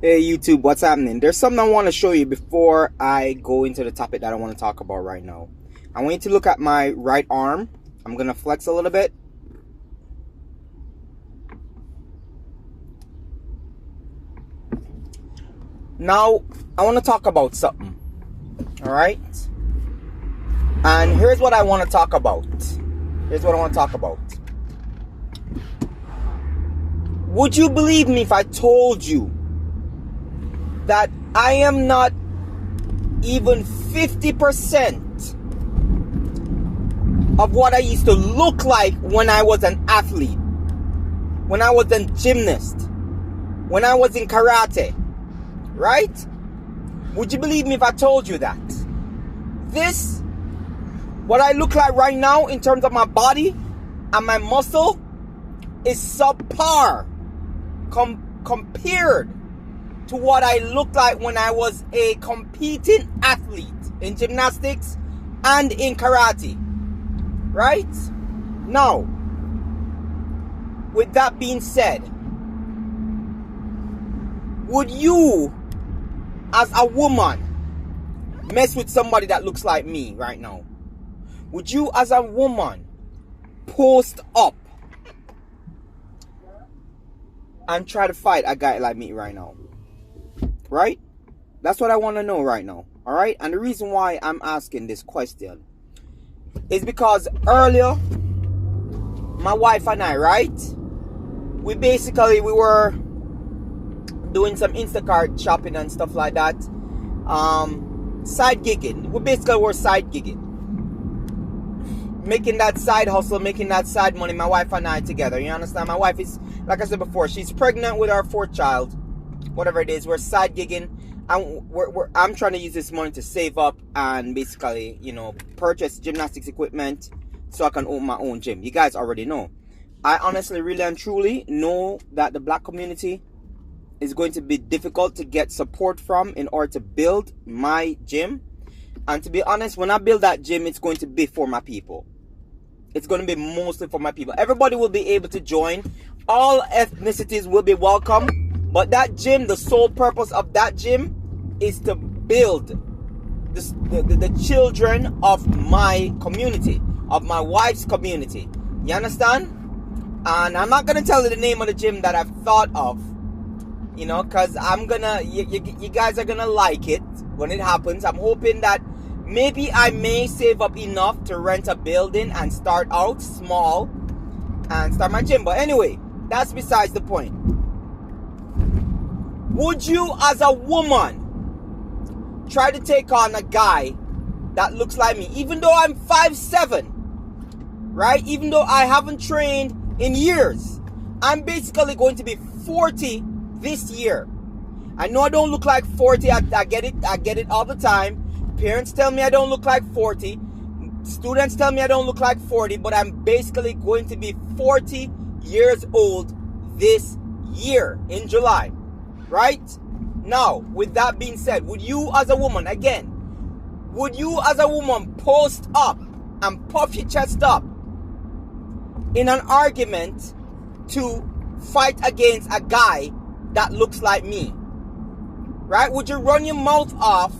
Hey YouTube, what's happening? There's something I want to show you before I go into the topic that I want to talk about right now. I want you to look at my right arm. I'm going to flex a little bit. Now, I want to talk about something. Alright? And here's what I want to talk about. Would you believe me if I told you that I am not even 50% of what I used to look like when I was an athlete, when I was a gymnast, when I was in karate, right? Would you believe me if I told you that? This, what I look like right now in terms of my body and my muscle, is subpar compared to what I looked like when I was a competing athlete in gymnastics and in karate. Right? Now, with that being said, would you, as a woman, mess with somebody that looks like me right now? Would you, as a woman, post up and try to fight a guy like me right now? Right? That's what I want to know right now. Alright? And the reason why I'm asking this question is because earlier, my wife and I, right? We were doing some Instacart shopping and stuff like that. Side gigging. We're side gigging. Making that side hustle, making that side money, my wife and I together. You understand? My wife is, like I said before, she's pregnant with our 4th child. Whatever it is, we're side gigging, and I'm trying to use this money to save up and basically, purchase gymnastics equipment so I can own my own gym. You guys already know. I honestly, really and truly know that the black community is going to be difficult to get support from in order to build my gym. And to be honest, when I build that gym, it's going to be for my people. It's going to be mostly for my people. Everybody will be able to join. All ethnicities will be welcome. But that gym, the sole purpose of that gym is to build the children of my community, of my wife's community. You understand? And I'm not going to tell you the name of the gym that I've thought of, because you guys are going to like it when it happens. I'm hoping that maybe I may save up enough to rent a building and start out small and start my gym. But anyway, that's besides the point. Would you, as a woman, try to take on a guy that looks like me? Even though I'm 5'7", right? Even though I haven't trained in years. I'm basically going to be 40 this year. I know I don't look like 40. I get it all the time. Parents tell me I don't look like 40. Students tell me I don't look like 40. But I'm basically going to be 40 years old this year in July. Right? Now, with that being said, would you as a woman, post up and puff your chest up in an argument to fight against a guy that looks like me? Right? Would you run your mouth off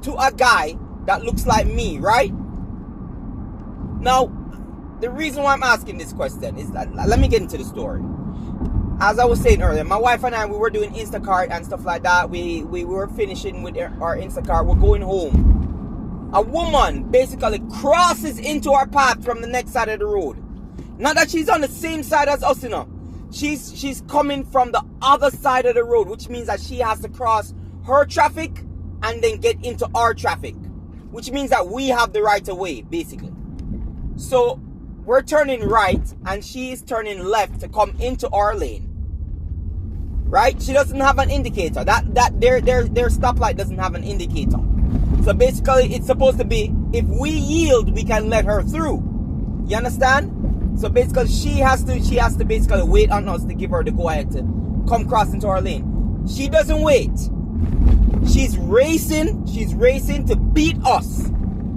to a guy that looks like me, right? Now, the reason why I'm asking this question is that, let me get into the story. As I was saying earlier, my wife and I, we were doing Instacart and stuff like that. We were finishing with our Instacart. We're going home. A woman basically crosses into our path from the next side of the road. Not that she's on the same side as us, She's coming from the other side of the road, which means that she has to cross her traffic and then get into our traffic, which means that we have the right of way, basically. So we're turning right and she is turning left to come into our lane. Right? She doesn't have an indicator. Their stoplight doesn't have an indicator. So basically it's supposed to be, if we yield, we can let her through. You understand? So basically she has to basically wait on us to give her the go ahead to come cross into our lane. She doesn't wait. She's racing to beat us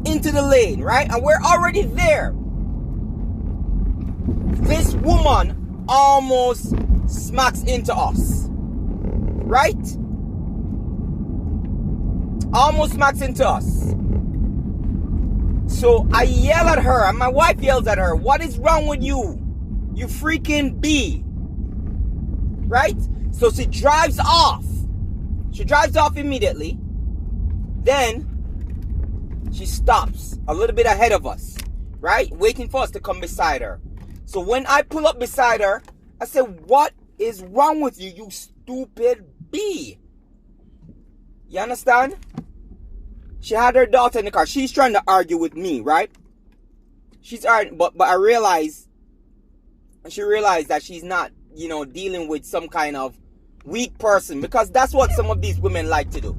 into the lane, right? And we're already there. This woman almost smacks into us, right? almost smacks into us. So I yell at her, and my wife yells at her, what is wrong with you? You freaking bee. Right? So she drives off. She drives off immediately. Then she stops a little bit ahead of us, right? Waiting for us to come beside her. So when I pull up beside her, I said, what is wrong with you, you stupid bee? You understand? She had her daughter in the car. She's trying to argue with me, right? She's arguing, but I realized, she realized that she's not, you know, dealing with some kind of weak person, because that's what some of these women like to do,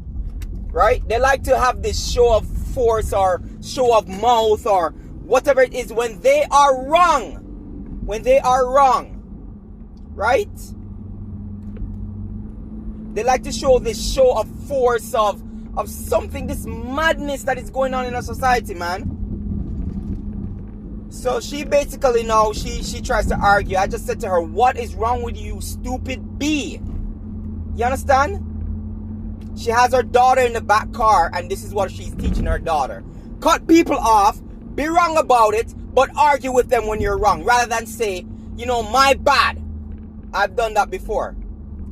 right? They like to have this show of force or show of mouth or whatever it is when they are wrong. When they are wrong, right? They like to show this show of force of something, this madness that is going on in our society, man. So she basically now, she tries to argue. I just said to her, what is wrong with you, stupid bee? You understand? She has her daughter in the back car, and this is what she's teaching her daughter. Cut people off, be wrong about it, but argue with them when you're wrong, rather than say, you know, my bad. I've done that before,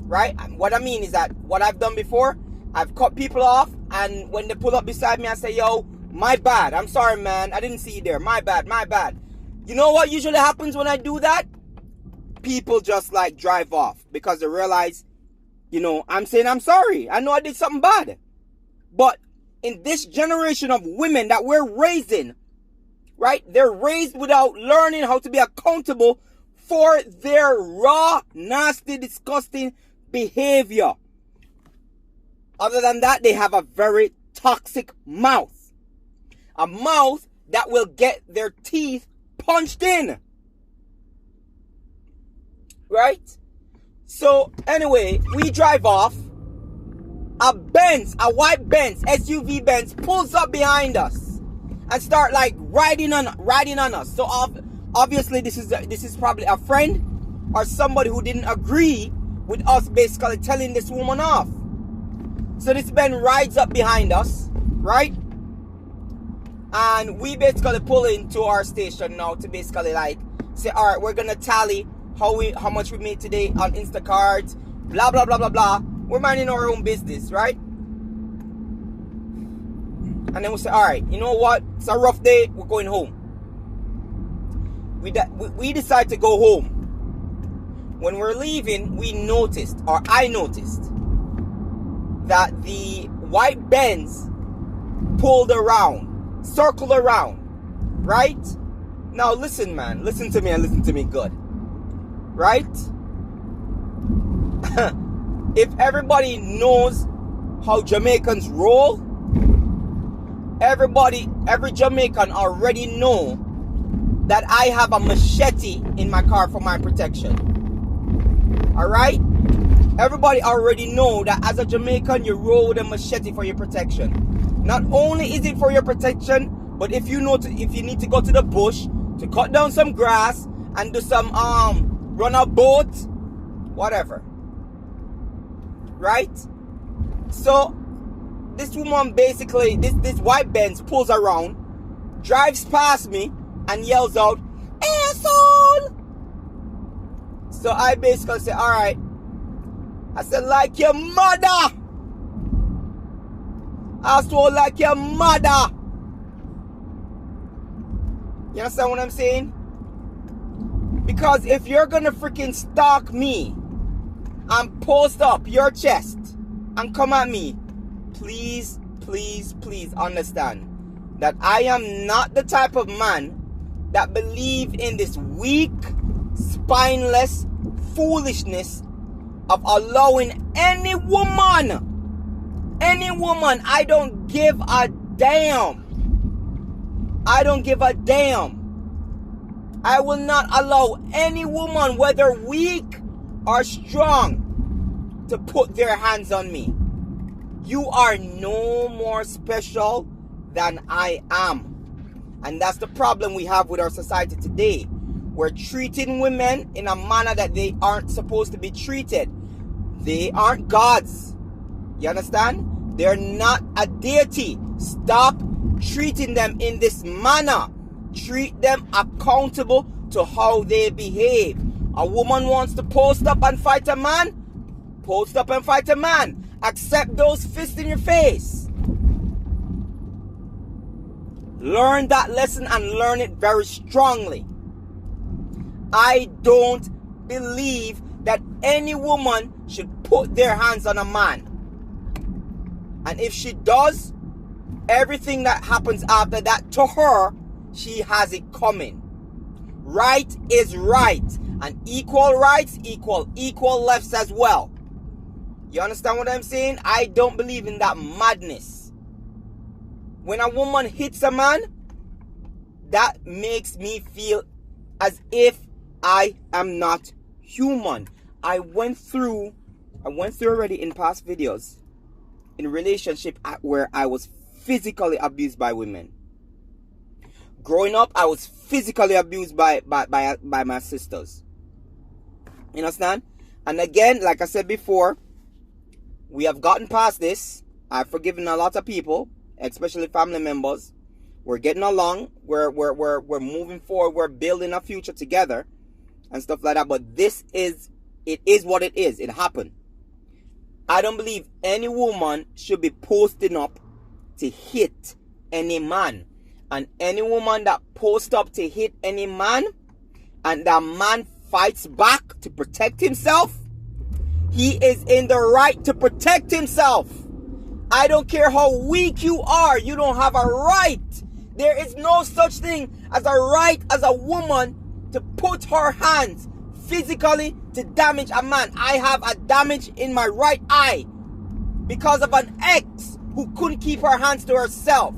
right? And what I mean is that what I've done before, I've cut people off, and when they pull up beside me, I say, yo, my bad. I'm sorry, man. I didn't see you there. My bad, my bad. You know what usually happens when I do that? People just like drive off because they realize, you know, I'm saying I'm sorry. I know I did something bad. But in this generation of women that we're raising, right? They're raised without learning how to be accountable for their raw, nasty, disgusting behavior. Other than that, they have a very toxic mouth. A mouth that will get their teeth punched in. Right? So, anyway, we drive off. A Benz, a white Benz, SUV Benz, pulls up behind us and start like riding on us. So obviously this is probably a friend or somebody who didn't agree with us basically telling this woman off. So this Ben rides up behind us, right? And we basically pull into our station now to basically like say, all right, we're gonna tally how much we made today on Instacart, blah blah blah blah blah. We're minding our own business, right? And then we say, all right, you know what? It's a rough day. We're going home. We decide to go home. When we're leaving, we noticed, or I noticed, that the white Benz pulled around, circled around, right? Now listen, man. Listen to me and listen to me good. Right? If everybody knows how Jamaicans roll, every Jamaican already know that I have a machete in my car for my protection. Alright? Everybody already know that as a Jamaican, you roll with a machete for your protection. Not only is it for your protection, but if you need to go to the bush to cut down some grass and do some run a boat, whatever. Right? So this woman basically, this white Benz pulls around, drives past me and yells out, "Asshole!" So I basically say, all right. I said, like your mother. Asshole, like your mother. You understand what I'm saying? Because if you're gonna freaking stalk me and post up your chest and come at me, please, please, please understand that I am not the type of man that believe in this weak, spineless foolishness of allowing any woman, I don't give a damn. I don't give a damn. I will not allow any woman, whether weak or strong, to put their hands on me. You are no more special than I am. And that's the problem we have with our society today. We're treating women in a manner that they aren't supposed to be treated. They aren't gods. You understand? They're not a deity. Stop treating them in this manner. Treat them accountable to how they behave. A woman wants to post up and fight a man? Post up and fight a man. Accept those fists in your face. Learn that lesson and learn it very strongly. I don't believe that any woman should put their hands on a man. And if she does, everything that happens after that to her, she has it coming. Right is right. And equal rights equal lefts as well. You understand what I'm saying? I don't believe in that madness. When a woman hits a man, that makes me feel as if I am not human. I went through already in past videos in a relationship where I was physically abused by women. Growing up, I was physically abused by my sisters. You understand? And again, like I said before, we have gotten past this. I've forgiven a lot of people, especially family members. We're getting along. We're moving forward. We're building a future together and stuff like that. But it is what it is. It happened. I don't believe any woman should be posting up to hit any man. And any woman that posts up to hit any man and that man fights back to protect himself, he is in the right to protect himself. I don't care how weak you are. You don't have a right. There is no such thing as a right as a woman to put her hands physically to damage a man. I have a damage in my right eye because of an ex who couldn't keep her hands to herself.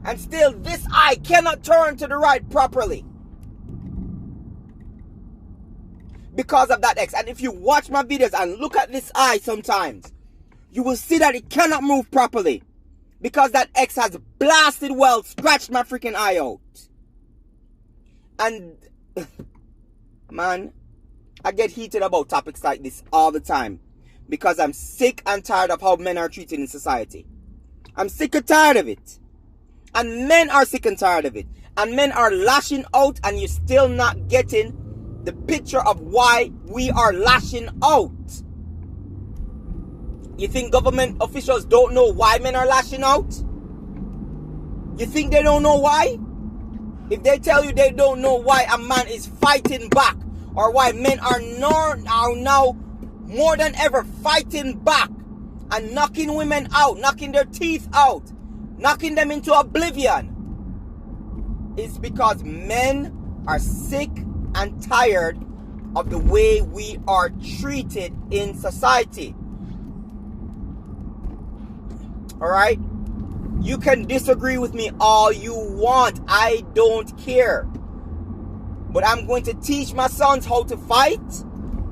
And still, this eye cannot turn to the right properly because of that ex. And if you watch my videos and look at this eye sometimes, you will see that it cannot move properly because that ex has blasted well, scratched my freaking eye out. And, man, I get heated about topics like this all the time because I'm sick and tired of how men are treated in society. I'm sick and tired of it. And men are sick and tired of it. And men are lashing out, and you're still not getting the picture of why we are lashing out. You think government officials don't know why men are lashing out? You think they don't know why? If they tell you they don't know why a man is fighting back, or why men are now more than ever fighting back and knocking women out, knocking their teeth out, knocking them into oblivion, it's because men are sick and tired of the way we are treated in society. Alright? You can disagree with me all you want. I don't care. But I'm going to teach my sons how to fight.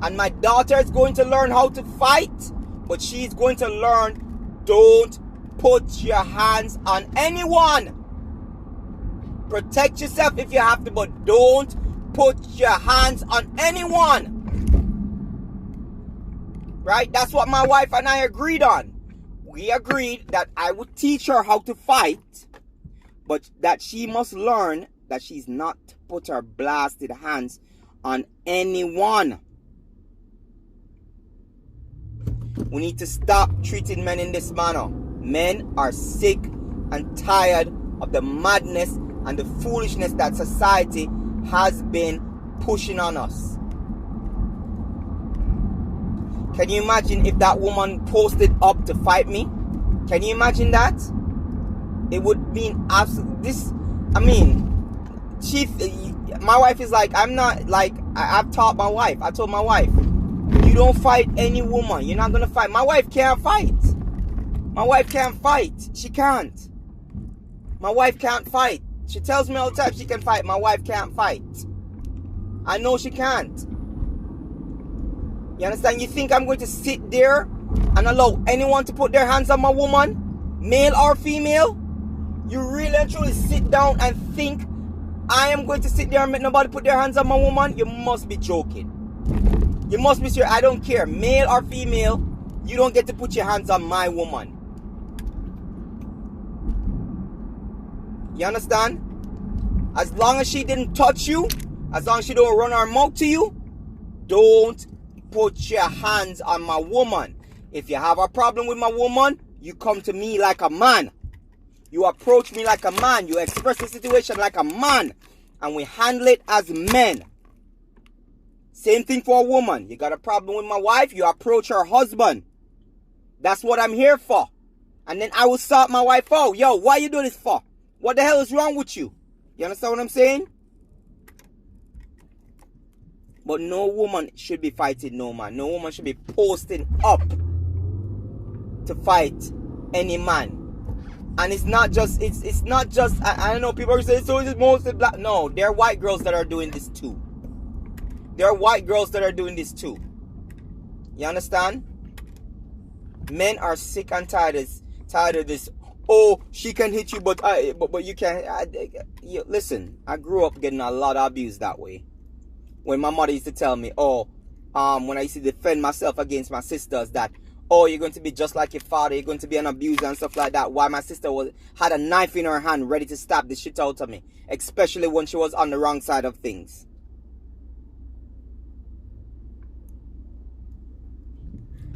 And my daughter is going to learn how to fight. But she's going to learn, don't put your hands on anyone. Protect yourself if you have to, but don't put your hands on anyone. Right? That's what my wife and I agreed on. We agreed that I would teach her how to fight, but that she must learn that she's not to put her blasted hands on anyone. We need to stop treating men in this manner. Men are sick and tired of the madness and the foolishness that society has been pushing on us. Can you imagine if that woman posted up to fight me? Can you imagine that? It would mean absolutely my wife is like, I've taught my wife. I told my wife, you don't fight any woman. You're not going to fight. My wife can't fight. My wife can't fight. She can't. My wife can't fight. She tells me all the time she can fight. My wife can't fight. I know she can't. You understand? You think I'm going to sit there and allow anyone to put their hands on my woman, male or female? You really and truly sit down and think I am going to sit there and make nobody put their hands on my woman? You must be joking. You must be serious. I don't care, male or female, you don't get to put your hands on my woman. You understand? As long as she didn't touch you, as long as she don't run her mouth to you, don't put your hands on my woman. If you have a problem with my woman, you come to me like a man. You approach me like a man. You express the situation like a man. And we handle it as men. Same thing for a woman. You got a problem with my wife, you approach her husband. That's what I'm here for. And then I will sort my wife out. Yo, why you doing this for? What the hell is wrong with you? You understand what I'm saying? But no woman should be fighting no man. No woman should be posting up to fight any man. And it's not just, I don't know, people are saying, so is it mostly black? No, there are white girls that are doing this too. There are white girls that are doing this too. You understand? Men are sick and tired of this. Oh, she can hit you, but you can't. Listen, I grew up getting a lot of abuse that way. When my mother used to tell me, when I used to defend myself against my sisters, that, oh, you're going to be just like your father, you're going to be an abuser and stuff like that. Why my sister had a knife in her hand ready to stab the shit out of me, especially when she was on the wrong side of things.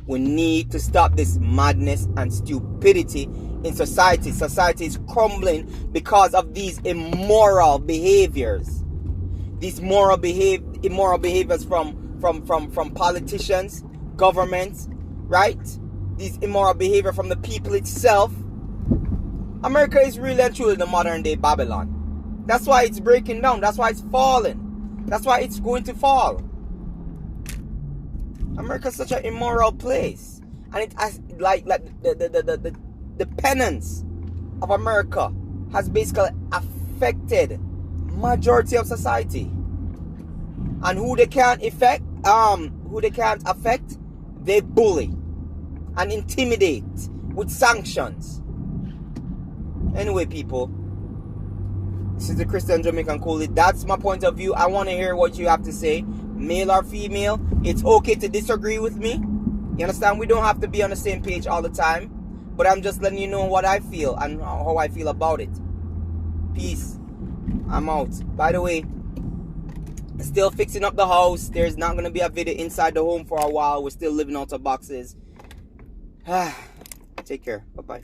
We need to stop this madness and stupidity in society. Society is crumbling because of these immoral behaviors. These immoral behaviors from politicians, governments, right? These immoral behavior from the people itself. America is really and truly the modern day Babylon. That's why it's breaking down. That's why it's falling. That's why it's going to fall. America is such an immoral place, and it has like the penance of America has basically affected majority of society. And who they can't affect, they bully and intimidate with sanctions. Anyway, people, this is the Christian Jamaican Coolie. That's my point of view. I want to hear what you have to say. Male or female, it's okay to disagree with me. You understand? We don't have to be on the same page all the time. But I'm just letting you know what I feel and how I feel about it. Peace. I'm out. By the way, still fixing up the house. There's not going to be a video inside the home for a while. We're still living out of boxes. Take care. Bye-bye.